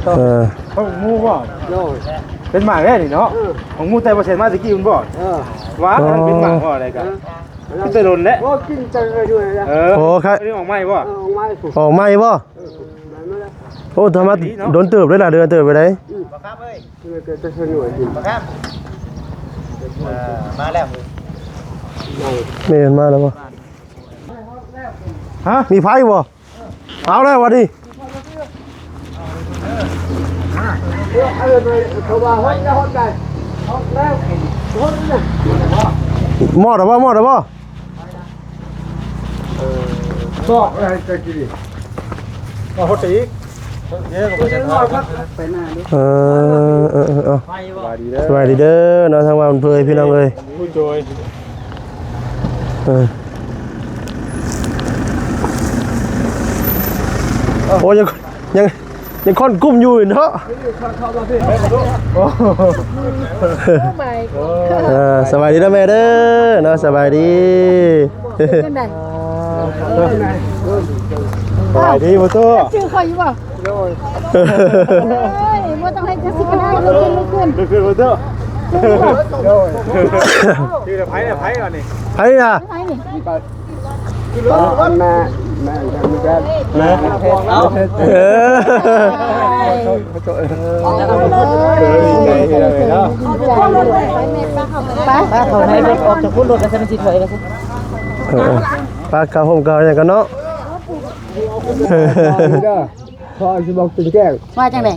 เขางูบ่เป็นหมาแน่นี่เนาะของงูแต่บ่เซ็นมาตะกี้มันบ่ว้าเป็นหมาบ่อะไรกันมันจะโดนแล้วโอ้กินจังเลยด้วยนะโอ้ครับนี่ออกไม้บ่ออกไม้บ่โอ้ทำมาโดนเติบเลยล่ะเดือนเติบไปได้บ่ครับเอ้ยจะสนุกจริงบ่ครับมาแล้วไม่เห็นมาแล้วบ่ฮะมีไฟบ่เอาแล้ววะดิหมอดหรือเปล่าหมอดหรือเปล่าก็อะไรจะกินก็หดอีกสบายดีเด้อเนาะทางบ้านเพลยพี่น้องเลยผู้ช่วยโอ้ยังค่อนกุ้มอยู่เนาะสบายดีนะแม่เด้อเนาะสบายดีสบายดีพ่อตัวชื่อเขาอยู่ป่ะว่าต้องให้จะสิบได้ลุกขึ้นพ่อตัวชื่อไผ่เนี่ยไผ่ก่อนนี่ไผ่อะแม่เขาให้รถออกจากพุ่นรถแล้วจะมันสิถอยกันสิปากกาผมกาอย่างกันเนาะพอจะบอกเป็นแก้วว่าจังได๋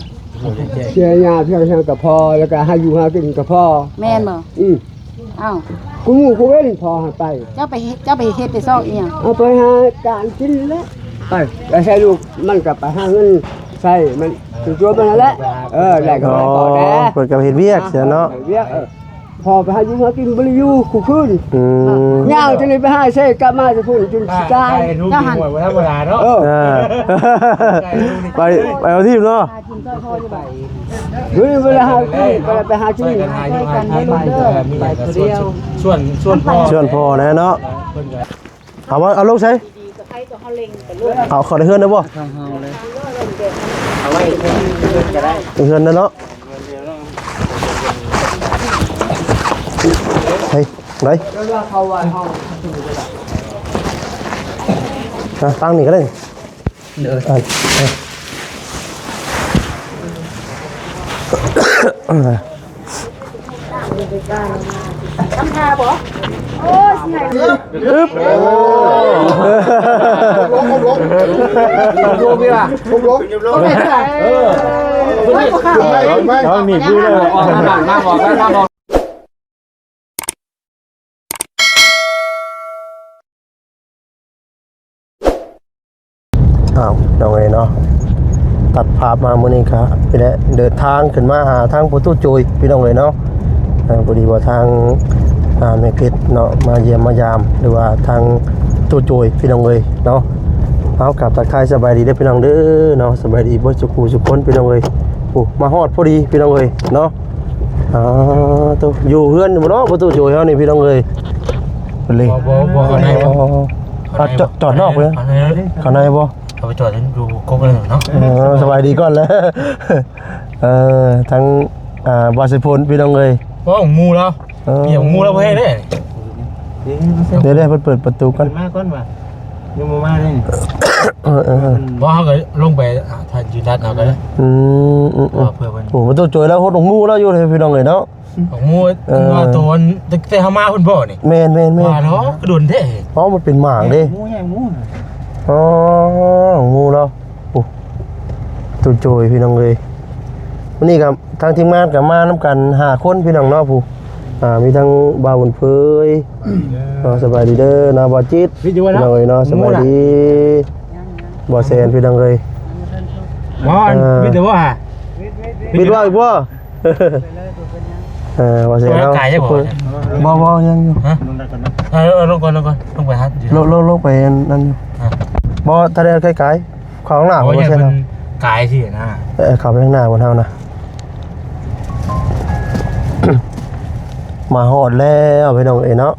เชียร์ยาเพียงกับพอแล้วก็ให้อยู่หากินกับพ่อแม่นบ่อ้าวกูเว้นพอไปเจ้าไปเฮ็ดไปซอกอีหยังเอาไปหาการกินแล้วไปใช้ลูกมันกลับไปหาเงินใช่มันตัวมันนั่นแหละได้ก็พอแล้วเปิดกับเฮ็ดเวียกเสียเนาะเวียกพอไปหาอยู่หากินบ่ได้อยู่คู่คืนยาวจังได๋ไปหาใช้กลับมาจะพุ่นจนตายเจ้าหันบ่ธรรมดาเนาะไปเอาที่เนาะเฮ้ยเวลาไปหาจุ้ยกันให้ลูกเด้อไปคนเดียวส่วนพ่อนะเนาะเอาลูกใช้เอาขอได้เฮือนได้บ่เอาไว้จะได้เฮือนนะเนาะเฮ้ยไหนตั้งนี่ก็ได้ทำท่าบ่โอ้ยไหนอึ๊บลงพี่ว่ะลงไม่ได้เอาหนีพี่เลยมาบอกอ้าวเอาไงเนาะตัดภาพมาเมื่อนี้ครับพี่แหละเดินทางขึ้นมาหาทางประตูจุยพี่น้องเลยเนาะพอดีว่าทางแม่เพชรเนาะมาเยี่ยมมายามหรือว่าทางตู้จุยพี่น้องเลยเนาะเอากลับตะไคร้สบายดีได้พี่น้องเด้อเนาะสบายดีบ่สุขสุขคนพี่น้องเลยโอ้มาฮอดพอดีพี่น้องเลยเนาะตัวอยู่เฮือนบ่เนาะประตูจุยเฮานี่พี่น้องเลยเลยบ่ข้างในบ่จอดนอกเลยข้างในบ่เอาไปจอดดูโก๊กเลยเนาะสบายดีก่อนแล้วทั้งบาสิพลพี่น้องเลยว่าของมูแล้วเกี่ยวมูแล้วเพ่ได้เดี๋ยวเปิดประตูกันมาก่อนว่ะยังมาได้ว่าเขาก็ลงไปถ่ายยืนดัดเอากันเลยเพื่อโอ้โหตัวจอยแล้วโหดของมูแล้วอยู่เลยพี่น้องเลยเนาะของมูว่าตัวแต่เขามาคนบ่นี่แม่นว่าเนาะกระดุนเท่เพราะมันเป็นหมากดิมูใหญ่มูอ๋องูแล้วโอ้ตัวโจยพี่น้องเลยวันนี้กับทางทีมงานกับมาน้ำกัน5 คนพี่น้องเนาะผู้มีทั้งบ่าวบุญเผยสบายดีเด้อนาบ่จิตพี่น้องเลยเนาะสบายดีบ่แซนพี่น้องเลยวิทย์ว่าวิทย์ว่าอีกว่าบ่แซนเนาะบ่ยังอยู่ลงก่อนลงไปฮะลงไปนั่นอยู่บ่ทะเลใกล้ๆข้างหน้าบ่ใช่เนาะกายสินะเข้าไปข้างหน้าบนเฮานะมาฮอดแล้วพี่น้องเอ้ยเนาะ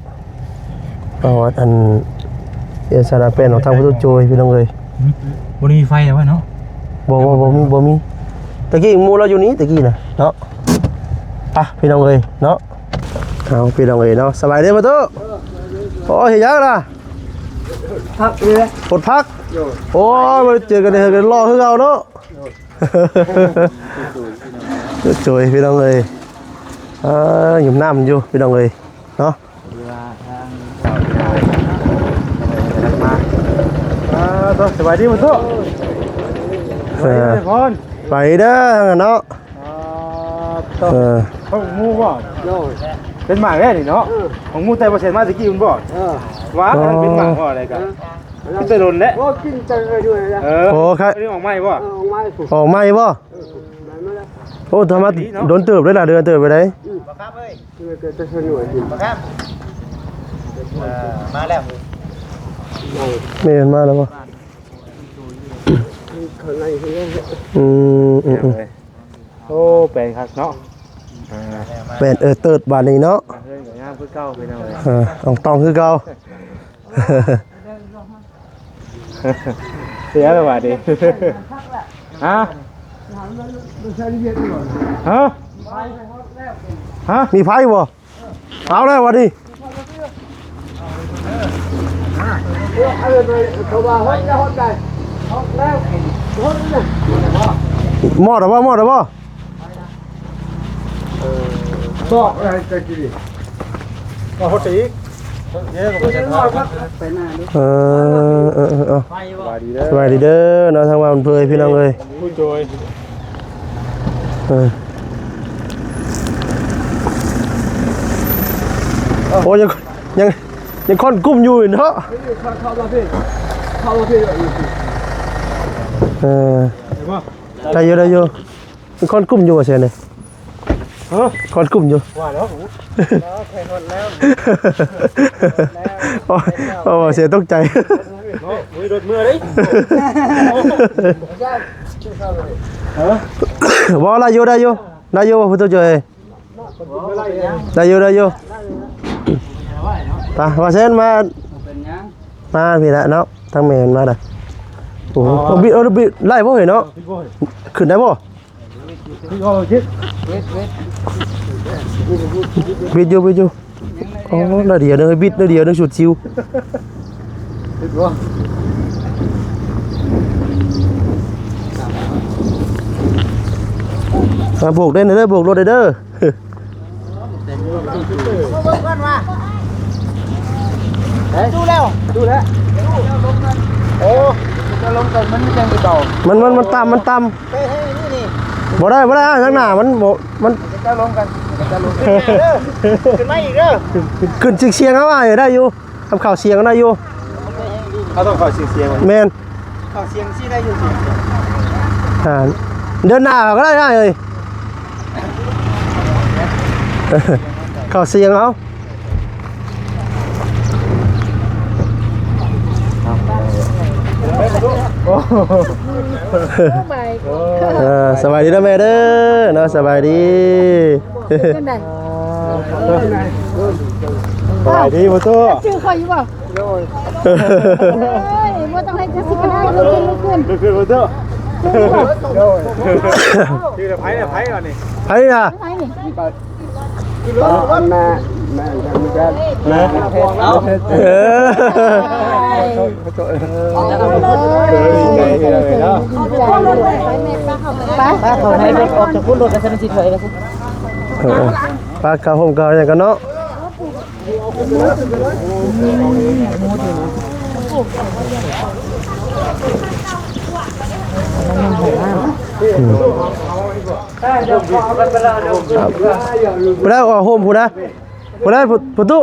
ฮอดอันสารเป็นของทางประตูโจยพี่น้องเอ้ยบ่มีไฟแล้วเนาะบ่มี ตะกี้หมูเราอยู่นี้ตะกี้นะเนาะอ่ะพี่น้องเอ้ยเนาะเอาพี่น้องเอ้ยเนาะสบายดีบ่ตู้โอ้ยเฮ็ดยังล่ะพักเลยปลดพักโอ้ยมาเจอกันเด้อกันรอคือเก่าเนาะโจยพี่น้องเอ้ยหยุ่มน้ำอยู่พี่น้องเอ้ยเนาะสบายดีบ่ตู้ไปเด้อเนาะของมูบ่เป็นหมากแน่นี่เนาะของมูแต่บ่เสร็จมาตะกี้มันบ่ว่าอันนั้นเป็นหมากบ่อะไรกันกินแต่โดนแล้วโอ้กินจังเลยด้วยนะโอ้ครับนี่ออกใหม่บ่ออกใหม่บ่โอ้ทำมาโดนเติบเลยล่ะเดือนเติบไปได้บ่ครับเอ้ยจะสนุกจริงบ่ครับมาแล้วไม่เห็นมาแล้วบ่โอ้เป็นครับเนาะเป็นเติร์ดบานนี้เนาะงามคือเก่าเป็นอะไรต้องคือเก่าเสียแล้วว่ะดิฮะฮะมีไพ่บ่เอาแล้ววะดิหมดหรือเปล่าก็อะไรจะกินก็ฮอตอีกเยอะกว่าจะทอดไปหน้าดิสบายดีเด้อเนาะทางบ้านเพื่อนพี่น้องเลยผู้โจยโอ้ยังค่อนกุ้มอยู่เนาะเข้ามาพี่ได้เยอะยังค่อนกุ้มอยู่เสียเนี่ยค่อนกุ้มอยู่ว่าแล้วแข่งคนแล้วโอ้เสียตกใจมือโดดมือเลยว่าได้อยู่พุทธเจ้าได้อยู่ไปว่าเส้นมาพี่ละเนาะทั้งเมนมาได้โอ้บิดไล่บ่เห็นเนาะขึ้นได้บ่บิดอยู่โอ้นาเดียวนึงบิดนาเดียวนึงสุดชิวโบกได้เด้อโบกรถได้เด้อดูแล้วโอ้จะลงกันมันไม่จังไปต่อมันต่ำบ่ได้ข้างหน้ามันจะลงกันขึ้นมาอีกเด้อขึ้นเสียงเอาไว้ได้อยู่ทำข่าวเสียงได้อยู่เขาต้องข่าวเสียงแมนข่าวเสียงซี่ได้อยู่สิเดินหน้าก็ได้เลยข่าวเสียงเอาสบายดีนะแม่เด้อเนาะสบายดีสบายดีพ่อตัวชื่อใครอยู่บ่ว่าต้องให้จะสิบได้ลุกขึ้นพ่อตัวชื่อไผ่ก่อนนี่ไผ่อะไผ่นี่แม่กันนะป้าเขาให้รถออกจากพุ่นรถแล้วฉันสิถอยแล้วสิป้าข้าวหอมข้าวอย่างกันเนาะไปแล้วโฮมพูดนะไปแล้วประตู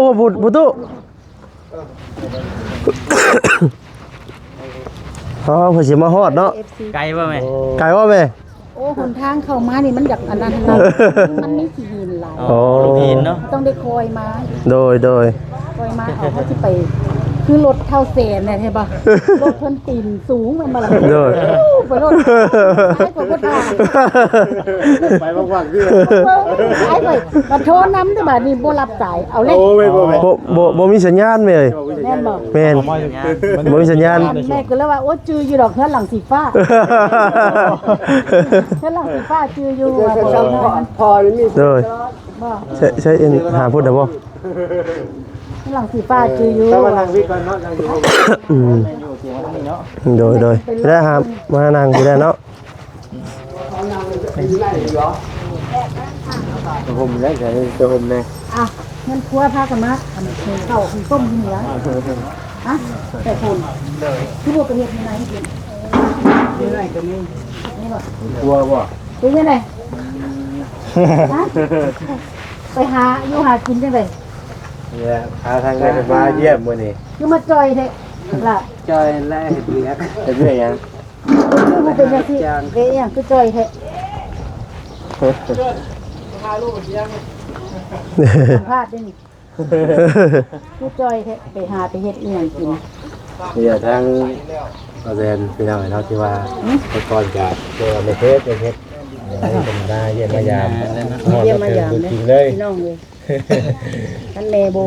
โฮมพูดประตูอ๋อเพื่อสิมาฮอดเนาะไกลป่ะแม่โอ้หนทางเข้ามานี่มันอยากอันนั้นมันไม่ขี่หินหลายโอ้หินเนาะต้องได้คอยมาโดยคอยมาเขาที่ไป คือรถเท่าแสนเนี่ยเห็นป่ะรถเพิ่นตีนสูงมันมาละ โดย ไปรถไอ้กว่าทาง ไปว่างๆคือ ไอ้ไปมาโทรน้ำแต่บัดนี้บ่รับสายเอาเลย โอ้ไม่บ่ บ่มีสัญญาณแม่เอ้ย แม่นบอก แม่นบ่มีสัญญาณ แม่ก็เลยว่าโอ้จืออยู่ดอกเฮือนหลังสีฟ้าเฮือนหลังสีฟ้าจืออยู่ว่าบ่เอาเนาะ พอนี่มี โดย บ่ ใช่เอ็นหาพูดได้บ่ เฮือนหลังสีฟ้าจืออยู่ ถ้ามานั่งวิก่อนเนาะนั่งอยู่ อืมโดยได้หามานั่งสิได้เนาะ ผมได้ใช่ตัวผมแน่ อ่ะเงินครัวพากันมาอันนี้เข้าต้มกินเหลือฮะแต่คนคือบ่กระเฮ็ดยังไงกินนี่ไงก็มีนี่บ่ กลัวบ่ เป็นยังไงฮะไปหาอยู่หากินจังได๋ เนี่ยพาทางไหนมาเยี่ยมมื้อนี้ คือมาจอยแท้ล่ะ จอยแล่เฮ็ดเวียกเฮ็ดเวียกหยัง คือบ่เป็นจังซี่เว้ยยังคือจอยแท้สัมภาษณ์ได้นี่คือจอยแท้ไปหาไปเฮ็ดอีหยังกิน เนี่ยทางอาเซนพี่น้องเนาะที่ว่าไปก่อนจะเจอในเพจให้เป็นได้เยี่ยมมายาม เยี่ยมมายาม จ เด้ ริงเลย พี่น้องเลยท่านแม่โบ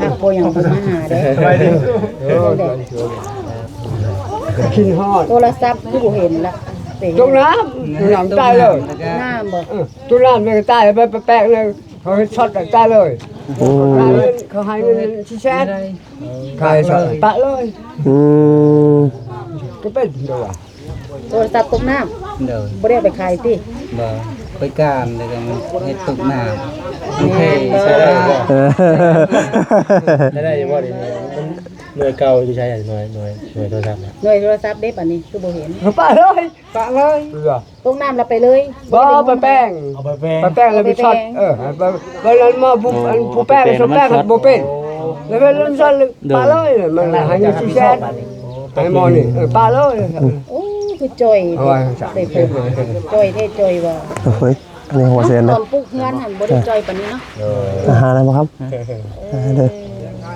หากโบยังบ่มาหาเด้ สบายดี กินฮอด โทรศัพท์คือบ่เห็นละไป ตรงน้ำน้ำตายเลย น้ำบ่ ตรงน้ำเลยตายไปแปะเลยเขาช็อตตายเลย อืม เขาให้เงินชี้แชทขายช็อตปะเลย อืม ก็เป็นเดี๋ยว โทรศัพท์ตกน้ำ เดิน บ่ได้เอาไปขายติ บ่ไปการเลยก็มันเฮ็ดตกน้ำมันเท แม่นบ่ ใช่ได้บ่ ได้ยังบ่ดีมันหน่วยเก่าอยู่ใช้หน่วยโทรศัพท์ หน่วยโทรศัพท์เด้บัดนี้คือบ่เห็น ปะเลยปะเลย ตกน้ำแล้วไปเลย บ่ไปแป้ง เอาไปแปลง ไปแป้งแล้วไปช็อตไปแล้วมาผู้แป้งชมแป้งบ่เป็นแล้วไปเล่นช็อตปะเลยมันให้เงินชี้แชทไอ้หมอนี่ปะเลย โอ้คือจอย เอาไว้ ได้เพิ่นจอยแท้จอยว่า เฮ้ยอันนี้หัวเซน ต นะ อนปลูกเฮือนหั่นบ่ได้จอยปานนี้เนาะ อาหารอะไรบ่ครับเด้อ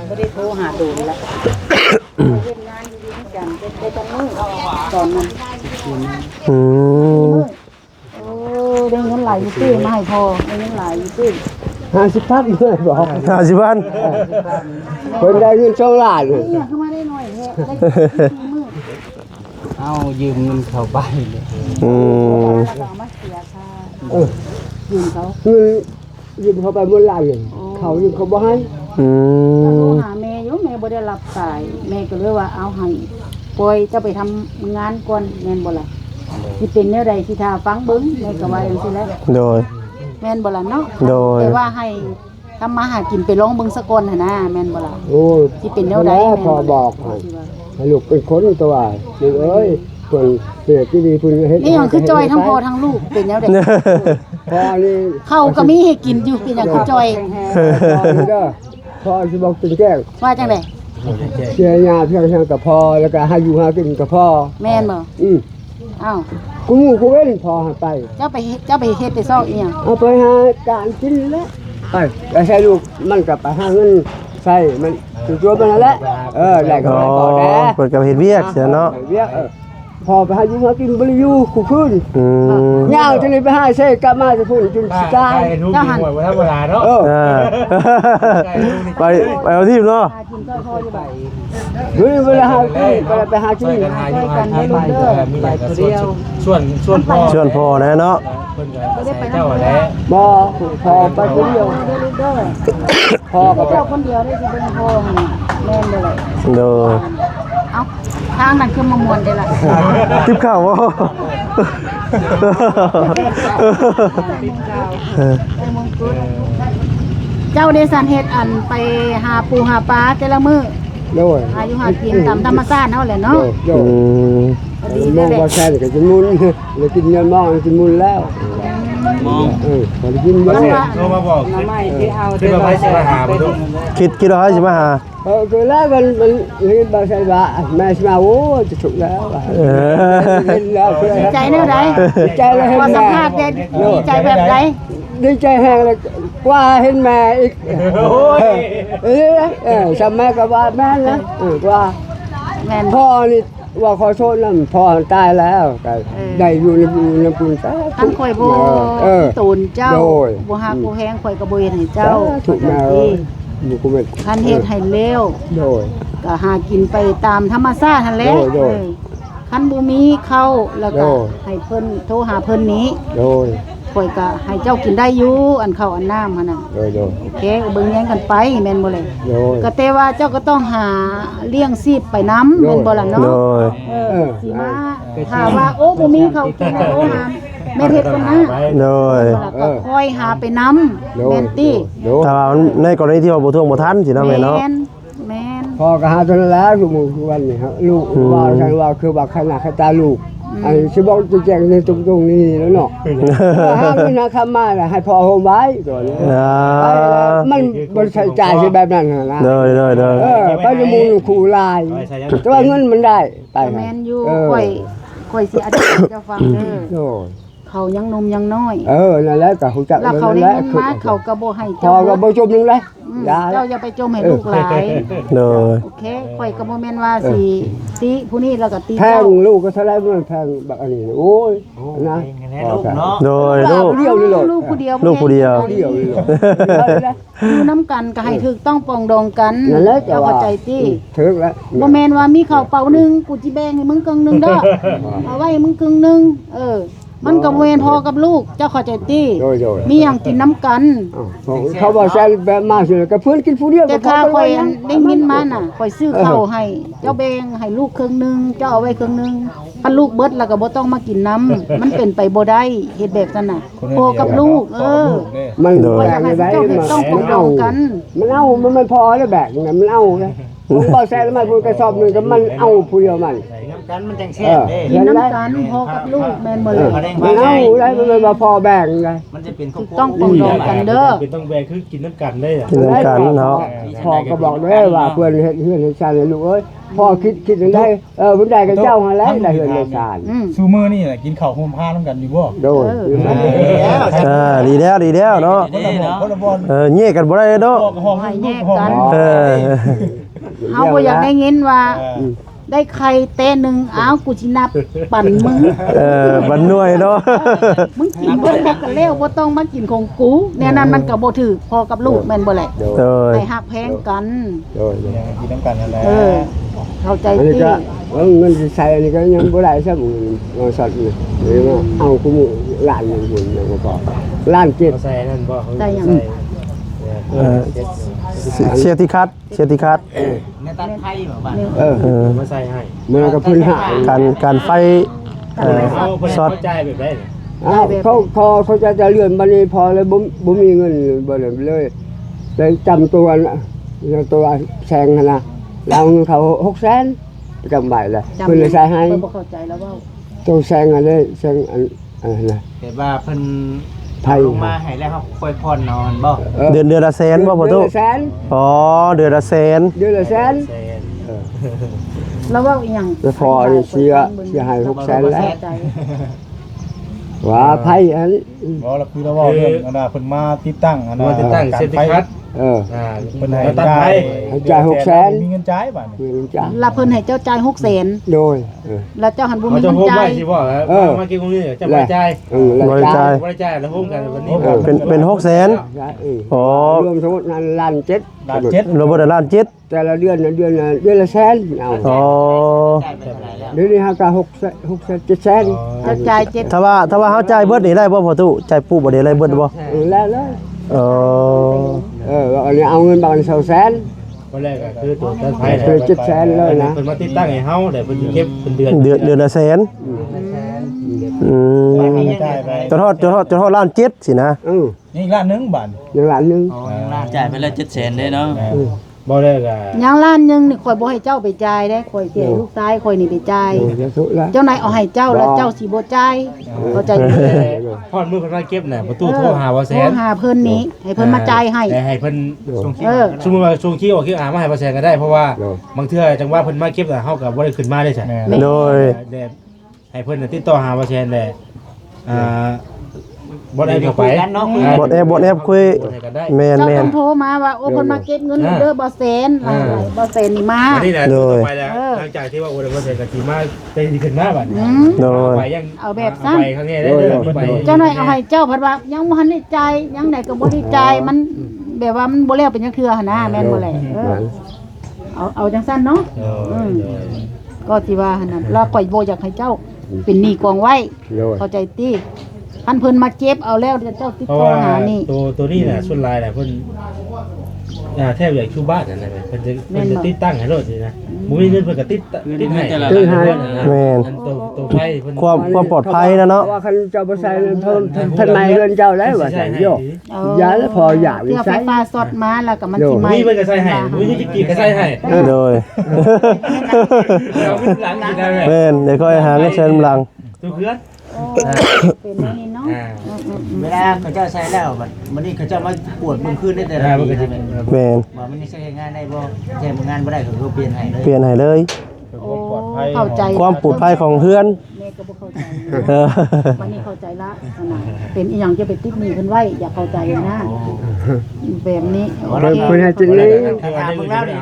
บ่ได้โทรหาดูนี่ละเฮ็ดงานอยู่ๆจังได้ต้องมือตอนนั้น อืม โอ้ได้เงินหลายอยู่ตื้อมาให้พ่อได้เงินหลายอยู่ตื้อ 50 พันเลยบอก 50 พัน คนได้เงิน2ล้าน เนี่ยเข้ามาได้หน่อยแท้ได้4มื้อ เอายืมเงินเข้าไปเลย อืม เรามาเสียค่า เ ยืมเขา เงินยืมเขาไปหมดล้านเลยเขายืมเขาบ่ให้ อื โทร ม หาแม่อยู่แม่บ่ได้รับสายแม่ก็เลยว่าเอาให้ปล่อยเจะไปทำงานก่อนแม่นบ่ล่ะสิเป็นแนวใดสิท่าฟังเบิ่งแม่ก็ว่าจังซี่แหละ โดย แม่นบ่ล่ะเนาะ โดย แต่ว่าให้ทำมาหากินไปลองเบิ่งซะก่อนหั่นนะแม่นบ่ล่ะ โอ้ย สิเป็นแนวใด พอบอกให้ลูกเป็นคนตัวลูกเอ้ยเพิ่นเป็นที่ดีเพิ่นเฮ็ด นี่หยังคือจอยทั้งพ่อทั้งลูกเป็นแนวใด พอนี่ ข้าวก็มีให้กินอยู่เป็นหยังคือจอย พอนี่เด้อพอสิบอกเป็นแก้ง ว่าจังได๋ เสียญาเพียงๆกับพอแล้วก็ให้อยู่หากินกับพ่อ แม่นบ่ อ้าว กูงูกูเว้นพอให้ไป เจ้าไปเฮ็ดไปซอกอีหยัง เอาไปหาการกินแล้วไปแล้วใช้ลูกมันก็ไปหาเงินใส่มันคือตัวมันนั่นแหละได้ก็ อ๋อ ได้พอแน่ เปิดกับเฮ็ดเวียกเสียเนาะ เวียกพอไปหาอยู่หากินบ่ได้อยู่คู่คืน อืม ยาวจังเลยไปหาเซ่กลับมาจะพูดจนสิตาย ทุกหน่วยธรรมดาเนาะ อ่าไปเอาที่เนาะ หากินซอยพ่ออยู่บ่ เฮ้ยเวลาหากินไปหากิน กันหาอยู่กันให้ลูกเด้อมีหลายตัวเดียวส่วนพ่อ ชวนพ่อนะเนาะ เพิ่นก็ใส่เจ้าแล้ว บ่พอไปคนเดียว เด้อลูกเด้อ พอก็ไป เจ้าคนเดียวได้สิเบิ่งพ่อหั่นน่ะแม่นเด้อเลย โดย เอ้าทางนั้นคือมามวนได้ล่ะ ทิปข้าวบ่ ไปมงกุฎเจ้าเดซันเฮ็ดอันไปหาปูหาปลาแต่ละมื้อ โดย หาอยู่หากินตามธรรมชาติเฮาแหละเนาะ โด อื ย ม ดี ม เด้ อ อง แหละ ว่าแค่ก็จะมุนเลยกินเงินมองจะมุนแล้ว มอง พอกินเงิน โทรมาบอก ไม่ที่เอา ที่มาไปสิมาหาบ่ทุก คิดว่าให้สิมาหา คือแล้วมันเรียนบางใส่ว่าแม่สิมาโอ้จะถูกแล้ว เออ เห็นแล้วเพื่อน ใจแนวใด ใจเลย พอสัมภาษณ์ได้ดีใจแบบใด ดีใจแห้งเลย กว่าเห็นแม่อีกสมัยก็ว่าแม่นะกว่า แม่น พ่อนี่ว่าขอโทษนะพ่อตายแล้วก็ได้อยู่ในปุญญา ท่านข่อยบ่ตูนเจ้าบ่ฮักบ่แฮงข่อยก็บ่เฮ็ดให้เจ้า ถูกแม่อยู่กูไม่ ท่านเฮ็ดให้เร็ว โดย ก็หากินไปตามธรรมชาติหั่นแหละ โดย คันบ่มีเข้าแล้วก็ โดย ให้เพิ่นโทรหาเพิ่นนี้ โดย ข่อยก็ให้เจ้ากินได้อยู่อันข้าวอันน้ำหั่นน่ะ โดย โอเคเบิ่งแย่งกันไปแม่นบ่เลย โดย ก็แต่ว่าเจ้าก็ต้องหาเลี้ยงชีพไปนำแม่นบ่ล่ะเนาะ โดย สิมาถ้าว่าโอ้บ่มีข้าวกินแล้วโอ้หาแม่เฮ็ดกันนะ โดย แล้วก็คอยหาไปนำแม่นติ โดย ถ้าว่าในกรณีที่ว่าบ่ท่วงบ่ทันสิเนาะแม่เนาะ แม่น พ่อก็หาตัวนั้นแล้วทุกวันนี่ครับลูกว่าใช่ว่าคือว่าขนาดขตาลูกไอ้สิบอกจะแจ้งในตรงนี้แล้วเนาะห้ามนี่นะคำมาให้พ่อโฮมไว้ตัวนี้ มันบริษัทจ่ายใช่แบบนั้นนะ โดยไปจะมูลคู่ลายแต่ว่าเงินมันได้ไป แม่นอยู่ข่อยสิอธิบายเจ้าฟังเด้อ โอ้ย เขายังหนมยังน้อย นั่นแหละก็ฮู้จัก แล้วเขาได้ แหละ เงินมาเขาก็บ่ให้ พอ เจ้า ก็บ่จมนึงเลยยา เจ้าอย่าไปจมให้ลูกหลาย โดย โอเคข่อยก็บ่แม่นว่าสิติผู้นี้แล้วก็ติ แพ เจ้าง ลูกก็เท่าไรมันแพงบักอันนี้โอ้ยนะ ลูกเนาะ โดยลูก เดียวเลยหรอ ลูกผู้เดียว ลูกผู้เดียว เดียวเลยหรอ อยู่นํกันก็ให้ถูกต้องปรองดองกัน นั่นแหละ เจ้าเข้าใจติ ถึกแล้ว บ่แม่นว่ามีข้าวเปล่านึงกูสิแบ่งให้มึงครึ่งนึงเด้อเอาไว้ให้มึงครึ่งนึงมันก็บ่แม่นพอกับลูกเจ้าเข้าใจติ โดย มีหยังกินนํกัน เขาบอกใช้แบบมาสิก็เพิ่นกินผู้เดียว แต่ข้าข่อยอันได้ยินมาน่ะข่อยซื้อข้าวให้ เจ้าแบ่งให้ลูกครึ่งนึงเจ้าเอาไว้ครึ่งนึงคันลูกเบิดแล้วก็บ่ต้องมากินน้ำมันเป็นไปบ่ได้เฮ็ดแบบนั้นน่ะพอกับลูกมัน ข่อยอยากให้เจ้าเฮ็ดต้องปกป้องกัน มันไม่พอแล้วแบกมันเอาเลยผมบอกแซ่แล้วมันพูดกระสอบหนึ่งก็มันเอาผู้เดียวมัน น้ำกันมันจังแซ่บเด้ กินน้ำกันพอกับลูกแม่นบ่เลย มันเอาได้มันมาพอแบ่งไง มันจะเป็น ถูกต้องปกป้องกันเด้อ เป็นต้องแบ่งคือกินน้ำกันได้อ่ะ กินกันเนาะ พ่อก็บอกด้วยว่าเพื่อนเฮ็ดเฮือนให้ชาติลูกเอ้ยพ่อคิดได้ผมได้กับเจ้าหาแล้วได้เฮือนให้ชาติ ซูมือนี่แหละกินข้าวโฮมพาน้ำกันอยู่บ่ โดย ดีแล้วเนาะ คนละบอล แยกกันบ่ได้เนาะ ห้อง ให้แยกกัน เออ เฮาบ่อยากได้ยินว่า ได้ไข่เต้นึงอ้าวกูสินับปั่นมึง บันหน่วยเนาะ มึงกินเบิ่งบ่กันแล้วบ่ต้องมากินของกูแน่นั้นมันก็บ่ถูกพอกับลูกแม่นบ่แหละ โดย ให้ฮักแพงกัน โดย กินน้ำกันนั่นแหละ เข้าใจ อันนี้ ติ ก็เงินใส่อันนี้ก็ยังบ่ได้ซะมึงสัตว์นี่เอากูล้านนึงคุณยังบ่พอล้านเจ็ด ใส่นั่นบ่ ได้หยัง เชียร์ที่คัด ในตัดไผ่บ่บ้าน มาใส่ให้ มันก็เพิ่นหา การไฟ ซอสใจแบบได้ เขาจะเลื่อนบันนี้พอเลยบ่มีเงินบ่เลยเลยจำตัวแซงนะแล้วเงินเขา600,000จำใบเลยเพิ่นเลยใช้ให้ เพิ่นบ่เข้าใจแล้วว่า ตัวแซงอะไรแซงอันนะ แต่ว่าเพิ่น ไผ่ ลงมาให้แล้วเขาค่อยผ่อนนอนบ่ เดือนละแสนบ่พ่อตู้ เดือนละแสน อ๋อเดือนละแสน เดือนละแสน แล้วว่าอีหยัง แล้วพอเสียให้600,000แล้ว ใจ ว่าไผ่อัน บ่เราคือเราว่าเรื่องอันน่ะเพิ่นมาติดตั้งอันน่ะ มาติดตั้งเซฟตี้คัท เออ เพิ่นให้ ตัดไม้ จ่าย600,000 มีเงินจ่ายบัดนี้ เงินจ้า ละเพิ่นให้เจ้าจ่าย600,000 โดย แล้วเจ้าหันบ่ เขา มี จะ เงิน โฮม จ่า ไว้ ย สิบ่ครับมากินตรงนี้จะบริจาค บริจาค บริจาคแล้วโฮมกันวันนี้ เป็น600,000 อ๋อ รวมทั้งหมดนั้นล้านเจ็ด ล้านเจ็ด รวมบ่ได้ล้านเจ็ด แต่ละเดือนเดือนละแสนเอา อ๋อ เดือนนี้ฮะก็6 7แสน เจ้าจ่าย7 ถ้าว่าเฮาจ่ายเบิดนี่ได้บ่พ่อตู้จ่ายปุ๊บบ่ได้ได้เบิดบ่ แล้วเลย อ๋อ อันนี้เอาเงินบาง2แสน วันแรกก็คือตัวตัดไผ่ คือ700,000เลยนะ เพิ่นมาติดตั้งให้เฮาแต่เพิ่นเก็บเป็นเดือน เดือนละแสนอืม จ่ายไป จนฮอดล้านเจ็ดสินะ นี่อีกล้านหนึงบาท อย่างล้านนึง จ่ายไปแล้ว700,000เด้เนาะ บ่ได้ก็ ยังล้านหนึงนี่ข่อยบ่ให้เจ้าไปจ่ายเด้ข่อยเสียลูกชายข่อยนี่ไปจ่าย จะสุดแล้ว เจ้านายเอาให้เจ้าแล้วเจ้าสิบ่จ่ายเข้าใจไหม พอดมือเพิ่นมาเก็บน่ะประตูโทรหาว่าแส โทร น หาเพิ่นนี้ให้เพิ่นมาจ่ายให้ แต่ให้เพิ่นส่งคิว เ สมมุติว่าส่งคิวออกคิวมาให้ว่าแสนก็ได้เพราะว่าบางเทื่อจังว่าเพิ่นมาเก็บน่ะเฮาก็บ่ได้ขึ้นมาได้ใช่ โดย แต่ให้เพิ่นน่ะติดต่อหาว่าแสนแหละ บ่ได้เข้าไปเนาะ บทแอบคุยแม่น เจ้า แม่ ต้ น องโทรมาว่าโอ้เพิ่นมาเก็บเงินเด้อบ่แสนบ่แสนนี่มา วันนี้แหละต่อไปแล้วหลังจากที่ว่าโอ้บ่ได้ก็สิมาได้ขึ้นมาบัดนี้ โดย ไปยัง เอาแบบสั้น ไปครั้งนี้ได้เด้อไป เจ้าหน่อยเอาให้เจ้าเพิ่นว่ายังบ่ทันได้จ่ายยังไหนก็บ่ได้จ่ายมันแบบว่ามันบ่แล้วเป็นจังเทื่อหั่นนะแม่นบ่แหละเอาจังซั่นเนาะก็ที่ว่าหั่นน่ะแล้วข่อยบ่อยากให้เจ้าเป็นหนี้กองไว้เข้าใจติคันเพิ่นมาเก็บเอาแล้วเจ้าติด เพราะ ต่อ ว่า หานี่ ตัวนี้น่ะส่วนลายน่ะเพิ่นแทบอยากชูบ้านนั่นแหละเพิ่นจะติดตั้งให้รถนี่นะบ่มีเงินเพิ่นก็ติดให้ แม่น อันตัวไฟเพิ่น ความปลอดภัยนะเนาะ ว่าคันเจ้าบ่ใส่เพิ่นท่านนายเรือนเจ้าแล้วว่าซั่นโยยาแล้วพออยาก เพื่อไฟ ใช้ ฟ้าสดมาแล้วก็มันสิไหม้ มีเพิ่นก็ใส่ให้มีที่กี่ก็ใส่ให้ โดย เอาขึ้นหลังกินได้แม่ แม่นเดี๋ยวค่อยหาเงินเชิญหลัง ตัวเพื่อน เป็นอย่างนี้เนาะ เวลาเขาเจ้าใช้แล้วมันนี่เขาเจ้ามาปวดมึงขึ้นได้แต่ละ มัน ที ก็สิ ใช่ไหม แม่น ว่ามันนี่ใช้งานได้บ่ใช้งานบ่ได้ก็คือเปลี่ยนให้เลย เปลี่ยนให้เลย โอ้เข้าใจ ความปลอดภัยของเพื่อน แม่ก็บ่เข้าใจ เออ วันนี้เข้าใจละนะเป็นอีหยังจะไปติดหนี้เพิ่นไว้อย่าเข้าใจนะแบบนี้โอเค เพิ่นให้จริงนี้ ถ้าถามเบิ่งแล้วนี่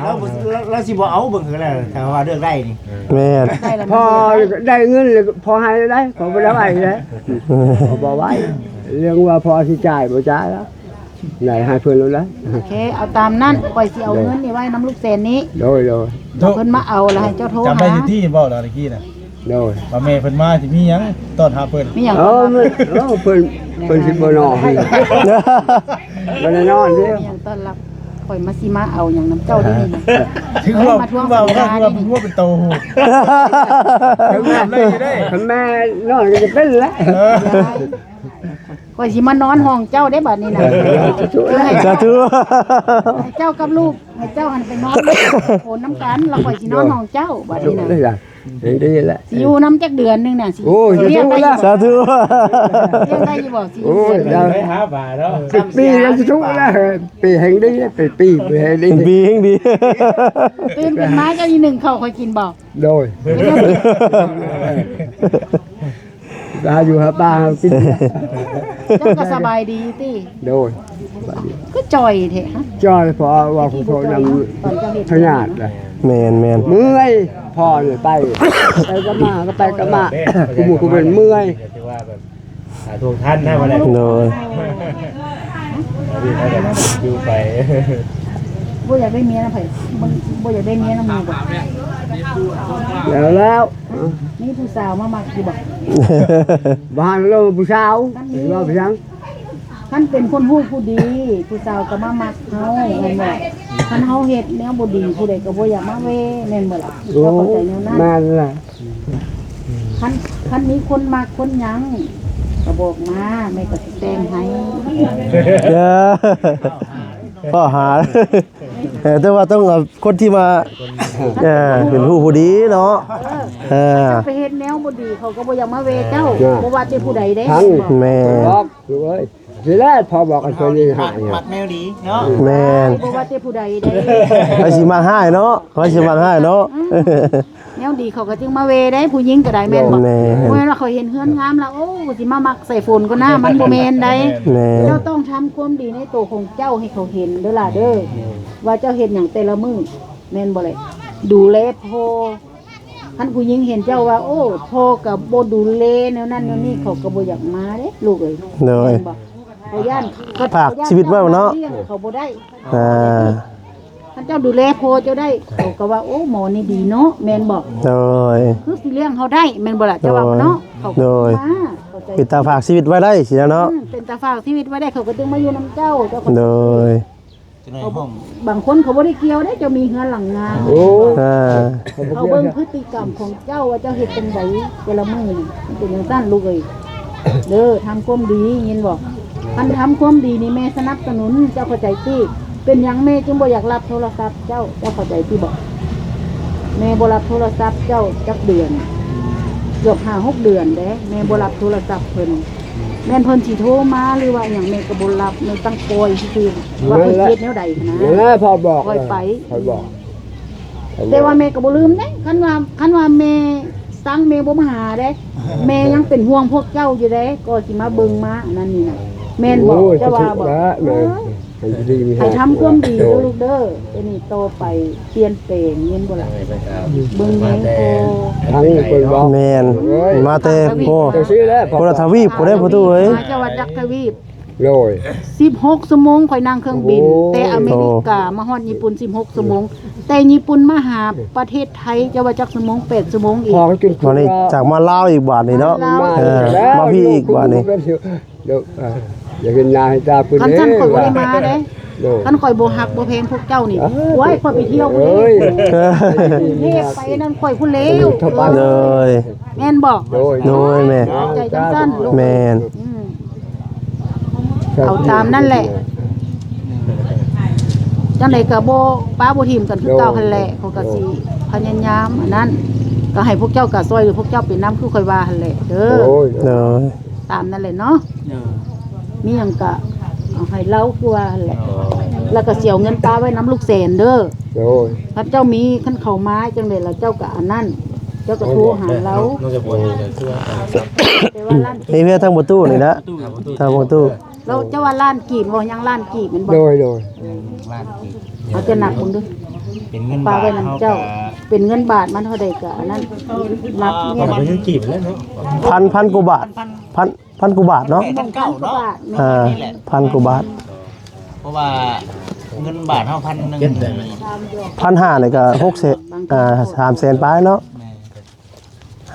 เราสิบ่เอาเบิ่งคือแล้วถ้าว่าเลือกได้นี่ แม่น ได้แล้ว พอได้เงินเลยพอให้ได้ขอบ่ได้ไว้ได้บ่ไว้เรื่องว่าพอสิจ่ายบ่จ่ายแล้วไหนให้เพิ่นแล้วนะ โอเคเอาตามนั้นปล่อยสิเอาเงินนี่ไว้น้ำลูกแสนนี้ โดย ถ้าเพิ่นมาเอาแล้วให้เจ้าโทร จำได้ หา อยู่ที่บ่ล่ะตะกี้น่ะ โดย ว่าแม่เพิ่นมาสิมีหยังต้อนหาเพิ่น มีหยัง เเพิ่นสิบ่นอนบ่ได้นอนเด้อ มีหยังต้อนรับปล่อยมาสิมาเอาหยังน้ำเจ้าได้นี่นะ ถึงว่าเป็นโตหูถึงว่าเลยได้ คันแม่นอนก็จะเป็นแล้ว ปล่อยสิมานอนห้องเจ้าได้บัดนี้นะให้ สาธุ เจ้ากับลูกให้เจ้าหันไปนอนโอนน้ำกันแล้วปล่อยสินอนห้องเจ้าบัดนี้นะ ได้ล่ะเห็นดีแล้ว สิอยู่น้ำจักเดือนหนึงน่ะสิ โอ้ย เรียกได้อยู่ สาธุ เรียกได้อยู่บ่สิ โอ้ย ไปหาบ่าเนาะ ปีแล้วจะทุกแล้วปีแห่งดีเป็นปีแห่งดี เป็นปีแห่งดี ตื่นขึ้นมาเจ้าอีหนึ่งเข้าค่อยกินบ่ โดยตาอยู่หาป้ากิน เจ้าก็สบายดีติ โดย ก็จ่อยแท้ฮะ จ้อยพอว่าคุณพ่อนำพญาตเลย แม่นแม่น เมื่อยพอเลยไปก็มาก็ไปก็มากูมูกูเป็นเมื่อย ที่ว่าแบบทวงท่านนะว่าได้ โดย อยู่ไป บ่อยากได้เมียนะไผบ่อยากได้เมียนะหมู่บ่ แล้ว นี่ผู้สาวมามักอยู่บ่ บ้านเราผู้สาวเราผู้สาว คันเป็นคนฮู้ผู้ดี ผู้สาวก็มามักเฮาแม่นบ่คันเฮาเฮ็ดแนวบ่ดีผู้ใดก็บ่อยากมาเวแม่นบ่ล่ะ โอ้ เจ้าเข้าใจแนวนั้น แม่ละ คันมีคนมักคนหยังก็บอกมาแม่ก็สิแต่งให้ เด้อก็หาแต่ว่าต้องเอาคนที่มาเป็นผู้ดีเนาะ ไปเฮ็ดแนวบ่ดีเขาก็บ่อยากมาเวเจ้าบ่ว่าจะผู้ใดเด้ ทั้ง แม่ บอกดูเอ้ยทีแรกพอบอกกันคนนี้หาย มักแนวดีเนาะ แม่น บ่ว่าจะผู้ใดเด้ ไปสิมาให้เนาะไปสิมาให้เนาะ แนวดีเขาก็จึงมาเวได้ผู้หญิงก็ได้แม่นบ่ แม่น เมื่อเราเขาเห็นเฮือนงามแล้วโอ้สิมามักใส่ฝนก็น่ามันบ่แม่นได้ แม่น เจ้าต้องทำความดีในตัวของเจ้าให้เขาเห็นเด้อล่ะเด้อว่าเจ้าเฮ็ดหยังแต่ละมื้อแม่นบ่เลยดูแลพ่อคันผู้หญิงเห็นเจ้าว่า โอ้พ่อก็บ่ดูแลแนวนั้นแนวนี้เขาก็บ่อยากมาเด้ลูกเอ้ย โดย แม่นบ่เขาย่าน ฝากชีวิตไว้เนาะ เขาบ่ได้ อ่า ท่านเจ้าดูแลพ่อเจ้าได้เขาก็ว่าโอ้หมอนี่ดีเนาะแม่นบอก โดย คือสิเลี้ยงเขาได้แม่นบ่ล่ะเจ้าว่าเนาะเขาก็ โดย มาเข้าใจ ปิดตาฝากชีวิตไว้ได้สิเนาะ เป็นตาฝากชีวิตไว้ได้เขาก็จึงมาอยู่นํเจ้าเจ้าก็ โดย จะในห้อง บางคนเขาบ่ได้เกี่ยวได้เจ้ามีเฮือนหลังงาน โอ้ อ่า เขาเบิ่งพฤติกรรมของเจ้าว่าเจ้าเฮ็ดจังไดแต่ละมื้อนี่มันเป็นจังซั่นลูกเอ้ยเด้อทำความดียินบ่คันทำความดีนี่แม่สนับสนุนเจ้าเข้าใจติเป็นหยังแม่จึงบ่อยากรับโทรศัพท์เจ้าเข้าใจติบ่แม่บ่รับโทรศัพท์เจ้าจักเดือนเกือบ5-6 เดือนเด้แม่บ่รับโทรศัพท์เพิ่นแม่นเพิ่นสิโทรมาหรือว่าหยังแม่ก็บ่รับแม่ตั้งปอยซื่อๆว่าเพิ่นเฮ็ดแนวใดนะ แล้วพอบอก ค่อยไป พอบอก แต่ว่าแม่ก็บ่ลืมเด้คันว่าแม่ส ตังแม่บ่มาหาเด้แม่ยังเป็นห่วงพวกเจ้าอยู่เด้ก็สิมาเบิ่งมาอันนั้นนี่น่ะแม่นบอกเจ้าว่าบอกให้ทำความดีเด้อลูกเด้อไอ้นี่โตไปเปลี่ยนแปลงเห็นบ่ล่ะเบิ่งแม่โต ทั้งคนบอก แม่นมาแต่โอ้ จะซื้อแล้ว คนละทวีปบ่ได้ประตูเอ้ย มาจังหวัดจักรทวีป โดย 16 ชั่วโมงค่อยนั่งเครื่องบิน โอ้ แต่อเมริกามาฮอดญี่ปุ่น16 ชั่วโมงแต่ญี่ปุ่นมาหาประเทศไทยจะว่าจักชั่วโมง8ชั่วโมงอี พ ก อกิน ตอนนี้จากมาลาวอีกบาทนี่เนาะมาพี่อีกบาทนี่ เดี๋ยวอย่าเป็นนายตาปืน คันท่านข่อยบ่ได้มาเด้ โดย คันข่อยบ่ฮักบ่เพลงพวกเจ้านี่โอ้ยข่อยไปเที่ยวพุ่น เอ้ เลย เทพไปนั่นข่อยผู้เลว เลย แม่นบอก โดย โดยแม่ ใจจังซั่นลูก แม่น อืมเอาตามนั่นแหละจังไดก็บ่ป้าบ่ทีมกันคือเก่าหั่นแหละเขาก็สิพยายามอันนั้นก็ให้พวกเจ้าก็ซอยหรือพวกเจ้าเป็นน้ำคือข่อยว่าหั่นแหละเด้อ โอ้ย เลย ตามนั่นแหละเนาะมีหยังก็เอาให้เราคือว่าหั่นแหละแล้วก็เสียวเงินป้าไว้น้ำลูกแสนเด้อ โดย ถ้าเจ้ามีขั้นเข้าไม้จังได๋แล้วเจ้าก็อันนั้นเจ้าก็โทรหาเรา นอกจากบ่นี่ก็คือว่า แต่ว่าล้านกี นี่ บ เพื่อทั้งประตูนี่นะทางประตู เราเจ้าว่าล้านกีบบ่ยังล้านกีบแมันบ่ โดยโดย บ้านที่ เอาจะหนักมึงดู เป็นเงิน ปลา บาท ไว้นำเจ้า เป็นเงินบาทมันเท่าใดก็อันนั้นนับ ก็ เนี่ย เป็นเงินกีบแล้วเนาะ พันกว่าบาทพันกว่าบาทเนาะ พันกว่าบาทแม่ พันกว่าบาท เพราะว่าเงินบาทเฮา1,000 เก็บได้ 1,500นี่ก็6เซน3 แสนปลายเนาะ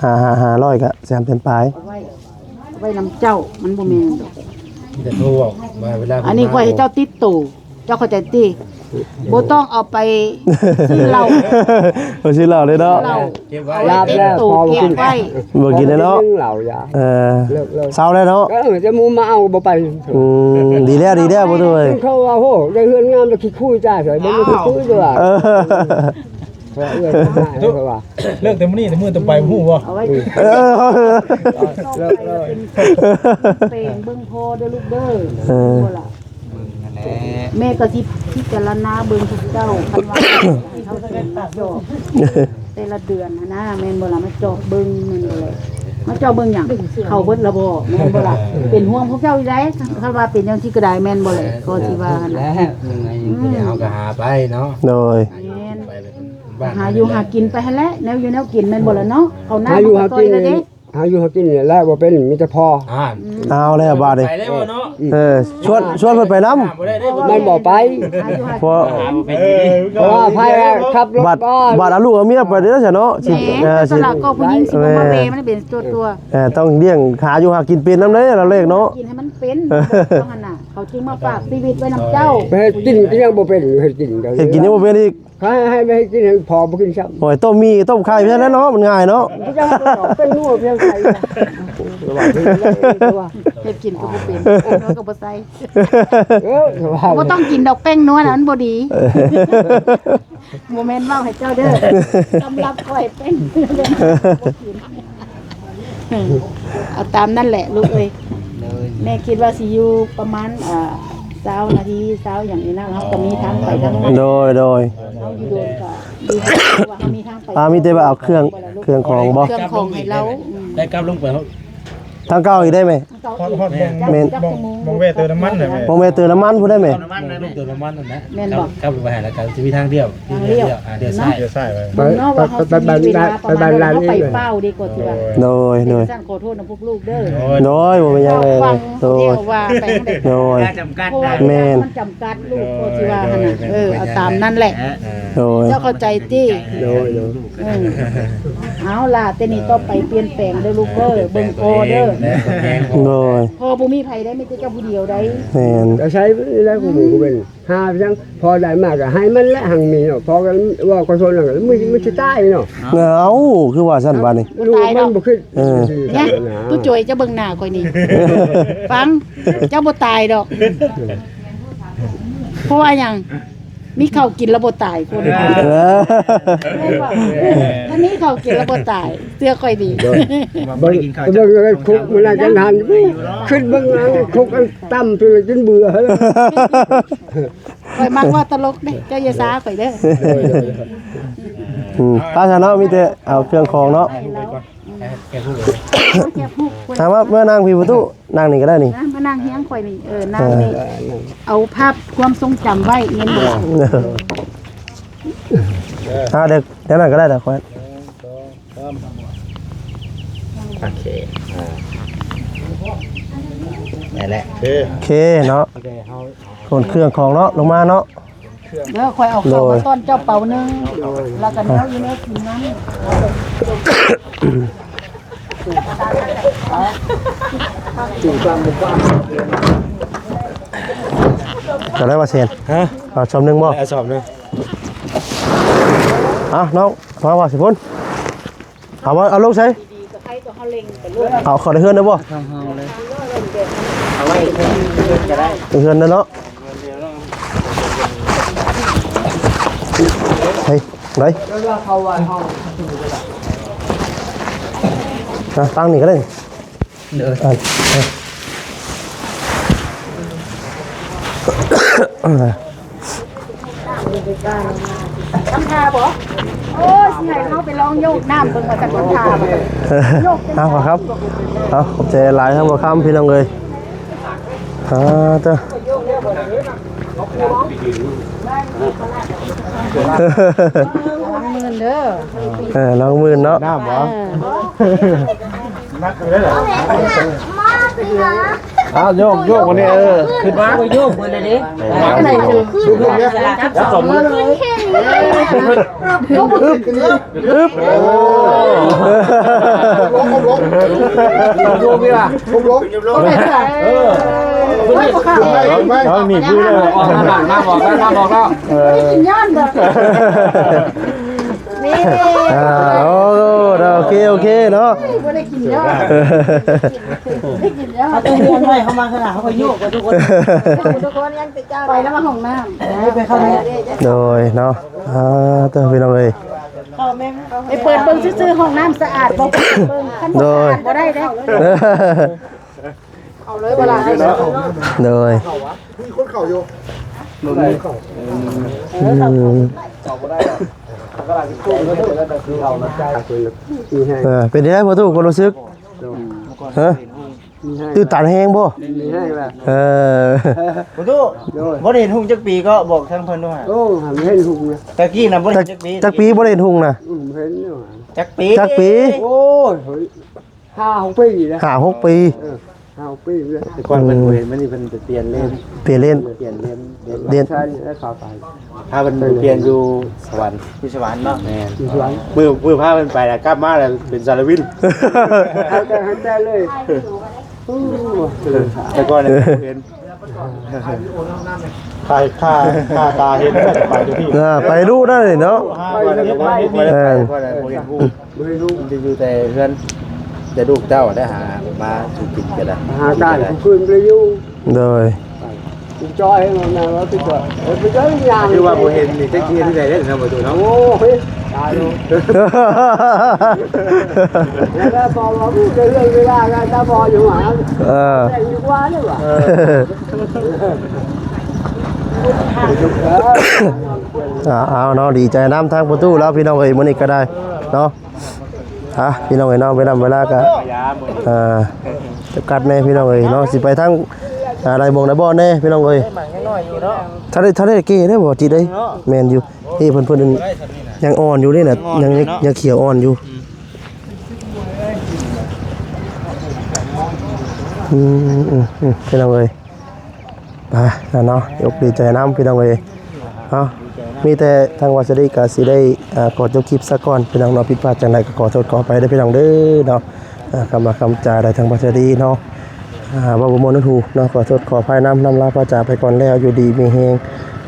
500ก็3 แสนปลาย เอาไว้นำเจ้ามันบ่แม่นดอก มีแต่โทรบอกมาเวลา อันนี้ข่อยให้เจ้าติดตู้เจ้าเข้าใจติบ่ต้องเอาไปซื้อเหล้า บ่ซื้อเหล้าเลยเนาะ เหล้า เก็บไว้ ลาบแล้วพอ เก็ กิ บ น ไว้ บ่กินเลยเนาะ เหล่ายา เออ เลิก เศร้าแล้วเนาะ ก็จะมูมาเอาบ่ไป ดีแล้วประตูเอ้ย เขาว่าโหได้เฮือนงามแล้วคิดคุยจ้าเฉยบ่คิดคุยตัว เออ เพราะเอื้อนเขาว่า เลิกแต่มื้อนี้แต่มื้อต่อไปฮู้บ่ เอาไว้ เออ เลิกเป็นเพลงเบิ่งพอเด้อลูกเด้อบ่ล่ะ นั่นแหละ แม่ก็สิพิจารณาเบิ่งทุกเจ้าคันว่าเขาสิมาจอบแต่ละเดือนนะแม่นบ่ล่ะมาจอบเบิ่งแม่นบ่ล่ะมาจอบเบิ่งหยังเข้าเบิดละบ่แม่นบ่ล่ะเป็นห่วงพวกเจ้าอยู่ได้คันว่าเป็นจังซี่ก็ได้แม่นบ่ล่ะก็สิว่าหั่น แล้ น่ะ วยังไงยังก็ เดี๋ยว ได้ เฮาก็หาไปเนาะ โดย แม่น ไปเลยบ้าน หาอยู่หากินไปหั่นแหละแนวอยู่แนวกินแม่นบ่ล่ะเนาะเอาหน้า หาอยู่ มา หา ซอ กิ ย น ละเด้ หาอยู่หากินเนี่ยแล้วบ่เป็นมีแต่พอ เอาแล้วบาดนี่ ไปได้บ่เนาะ ชวนเพิ่นไปนำ บ่ได้ได้บ่ มันบ่ไป หาอยู่หา เพราะ เพราะว่าไผขับรถ บัตร ก็ บัตรเอาลูกเอาเมียไปเด้อซะเนาะสิ แหมสละก็ผู้หญิงสิบ่มาเวมันเป็นตัว ต้องเลี้ยงหาอยู่หากินเป็นนำเด้เราเลขเนาะ กินให้มันเป็นต้องหั่นน่ะเขาจึงมาฝากชีวิตไว้นำเจ้า ไปเฮ็ดกินก็ยังบ่เป็นเฮ็ดกินก็ เฮ็ดกินยังบ่เป็นอีก ให้ไปกินให้พอบ่กินซ้ำ โอ้ยต้มมีต้มไข่เพียงนั้นเนาะมันง่ายเนาะ ก็จะเป็นนัวเพียงไข่ระหว่างที่ว่า เฮ็ดกินก็บ่เป็นเราก็บ่ใส่ ว่า บ่ต้องกินดอกแป้งนัวน่ะมันบ่ดีบ่แม่นเว้าให้เจ้าเด้อสำหรับข่อยเป็นบ่กินเอาตามนั่นแหละลูกเอ้ย เลย แม่คิดว่าสิอยู่ประมาณ20นาที20อย่างนี้นะเฮาก็มีทางไปทางมา โดย เฮาอยู่โดนก็ดีว่าเฮามีทางไป มีแต่ว่าเอาเครื่องของบ่ เครื่องของให้เรา ได้กลับลงไปเฮา ทางเก่าอีกได้ไหม ฮอดมองเวเติมน้ำมันน่ะแม่ มองแม่เติมน้ำมันพูดได้ไหม น้ำมันนะลูกเติมน้ำมันนั่นนะ แม่นบ่ กลับไปหาแล้วกันจะมีทางเดียวเดียวเดียวซ้าย เดี๋ยวใส่ไว้ เบิ่งเนาะว่าเฮาสิมีเวลาประมาณว่าเฮาไปเฝ้าดีกว่าที่ว่า โดย ท่านขอโทษนะพวกลูกเด้อ โดยบ่เป็นหยังเลย ฟัง โด เที่ ย ยวว่าไปจังได๋ โดย จำกัด เพราะ ได้ ว่า แม่น มันจำกัดลูกก็สิว่าหั่นน่ะเอาตามนั้นแหละ โดย เจ้าเข้าใจติ โดย เอาล่ะแต่นี่ต่อไปเปลี่ยนแปลงเด้อลูกเด้อเบิ่งพอเด้อ โดย พอบ่มีไผได้มีแต่เจ้าผู้เดียวได้ แม่น จะใช้แล้วกูก็เป็นหาจังพอได้มากก็ให้มันและหังมีเนาะพอกันว่าก็ชนแล้วมันสิตายเนาะ เอาคือว่าซั่นบาดนี่ ลูกมันบ่ขึ้น เนี่ยตู้จอยเจ้าเบิ่งหน้าข่อยนี่ ฟังเจ้าบ่ตายดอก เพราะว่าหยังมีข้าวกินแล้วบ่ตายคน เออ ถ้ามีข้าวกินแล้วบ่ตายเสื้อค่อยดี เบิ่งคุกมันน่าจะหันขึ้นเบิ่งคุกต่ำจนจนเบื่อแล้ว ข่อยมักว่าตลกเด้เจ้าอย่าซ่าข่อยเด้อ ถ้าซั่นเนาะมีแต่เอาเครื่องของเนาะ ให้เรา แกพูดเลย แค่พูด ถามว่าเมื่อนางพี่ประตูนางนี่ก็ได้นี่ นะมานั่งเฮียงข่อยนี่นั่งนี่เอาภาพความทรงจำไว้เงินบ่ เด็กเดี๋ยวนั้นก็ได้แต่คน โอเคนั่นแหละคือ โอเคเนาะคนเครื่องของเนาะลงมาเนาะ เด้อข่อยเอาเข้ามาต้อนเจ้าเป่านึงแล้วก็แนวอยู่ในกินน้ำ จะได้ว่าเซน ฮะ เอาชมหนึ่งบ่ สอบนึง น้องมาว่าสิพุ่นเอาลูกใช้เอาขอได้เฮือนได้บ่ ทางเฮาเลย เฮือนเนาะเฮ้ยไหนตั้งนี่ก็ได้ เด้อ ทำทาบ่โอ้ยสิให้เขาไปลองโยกน้ำเบิ่งว่าจะทำทาบ่ ครับเอาขอบใจหลายทั้งบ่คำพี่น้องเลยเจ้า เงินเด้อ น้องมื่นเนาะ น้ำบ่ โยกวันนี้ขึ้นมา โยกมื้อนี้ อะไรคือ จับสมมือเลยลงพี่ล่ะลงเอาหนีพี่เลยออกน้ำบอกแล้วกินย้อนเด้อนี่ โอเคเนาะ บ่ได้กินย้อนได้กินย้อน เอาตัวเรียนไว้เข้ามาขนาดเขาก็โยกกันทุกคน ทุกคนยังติดจ้าไปแล้วมาห้องน้ำ ไปเข้าเนี่ย โดยเนาะเจ้าพี่น้องเลย ไปเปิดเบิ่งซื่อๆห้องน้ำสะอาดบ่เบิ่งคันบ่สะอาดบ่ได้เด้เอาเลยบ่ล่ะ โดย คนเข่าอยู่ เป็นยังไงพ่อตู้คนรู้สึกฮะตื่นตันแห้งบ่ มีให้แบบ บ่ตู้บ่ได้เห็นหุ่งจักปีก็บอกทางเพิ่นด้วย โอ้หันให้หุงนะ ตะกี้น่ะบ่ได้เห็นจักปี จักปีบ่ได้เห็นหุ่งนะ เห็นอยู่ จักปี จักปี โอ้ย5-6 ปีนะ 5-6 ปี 5-6 ปีเลย แต่ก่อนมันเห็นมันนี่เป็นเปลี่ยนเลน เปลี่ยนเล่น เปลี่ยนเลน เรียน ใช่แล้วข่าวไป ถ้ามันเปลี่ยนอยู่สวรรค์ ที่สวรรค์เนาะ แม่ อยู่สวน มือผ้ามันไปแล้วกลับมาแล้วเป็นซาลวิน ให้แต่เลยโอ้ แต่ก่อนเนี่ยเห็นค่าตาเห็นไปทุกที่ ไปดูได้เนาะ ไปเห็นผู้ ไม่รู้ มันจะอยู่แต่เพื่อนแต่ลูกเจ้าได้หามาสู่กินกันแล้ว หาการคืนไปอยู่ โดย จอยมันนะว่าติดตัวไปเจออย่าง คือว่าโบเห็นนี่เจ๊กี้ที่ไหนได้ถึงทำประตูเนาะ โอ้ยตายเลยแล้วพอเราพูดเรื่องเวลาการตาบออยู่หาแต่อยู่ว่าเนี่ยว่ะ เอาเนาะดีใจน้ำทางประตูแล้วพี่น้องเอ้ยมื้อนี้ก็ได้เนาะพี่น้องเอ้ยเนาะเวลาก็จะกัดแน่พี่น้องเอ้ยเนาะสิไปทางอะไรบ่งได้บ่แน่พี่น้องเอ้ยถ้าได้เก้ได้บ่จิได้แม่นอยู่นี่เพิ่นยังอ่อนอยู่นี่น่ะยังเขียวอ่อนอยู่พี่น้องเอ้ยเนาะยกดีใจน้ำพี่น้องเอ้ยมีแต่ทางวัดสดีกาสิได้กดจบคลิปซะก่อนพี่น้องเนาะผิดพลาดจังไดก็ขอโทษขอไปได้พี่น้องเด้อเนาะคำจาได้ทางวัดสดีเนาะว่าบ่มนถูกเนาะขอโทษขออภัยน้ำลาพระจ่าไปก่อนแล้วอยู่ดีมีเฮง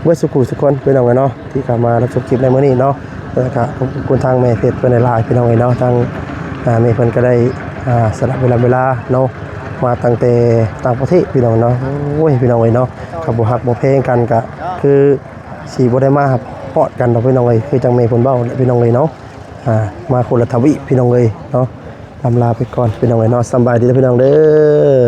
เวสุขุสุคนพี่น้องเนาะที่เข้ามารับชมคลิปในมื้อนี้เนาะแล้วก็ขอบคุณทางแม่เพชรเพิ่นได้หลายพี่น้องเนาะทางแม่เพิ่นก็ได้สละเวลาเนาะมาตั้งแต่ต่างประเทศพี่น้องเนาะโอ้ยพี่น้องเนาะกับบ่ฮักบ่เพลงกันก็คือสีบ่ได้มาพอดกันดอกพี่น้องเอ้ยคือจังเมย์เพิ่นเว้าพี่น้องเอ้ยเนาะมาคนละทวีพี่น้องเอ้ยเนาะลาไปก่อนพี่น้องเอ้ยเนาะสำบายดีพี่น้องเด้อ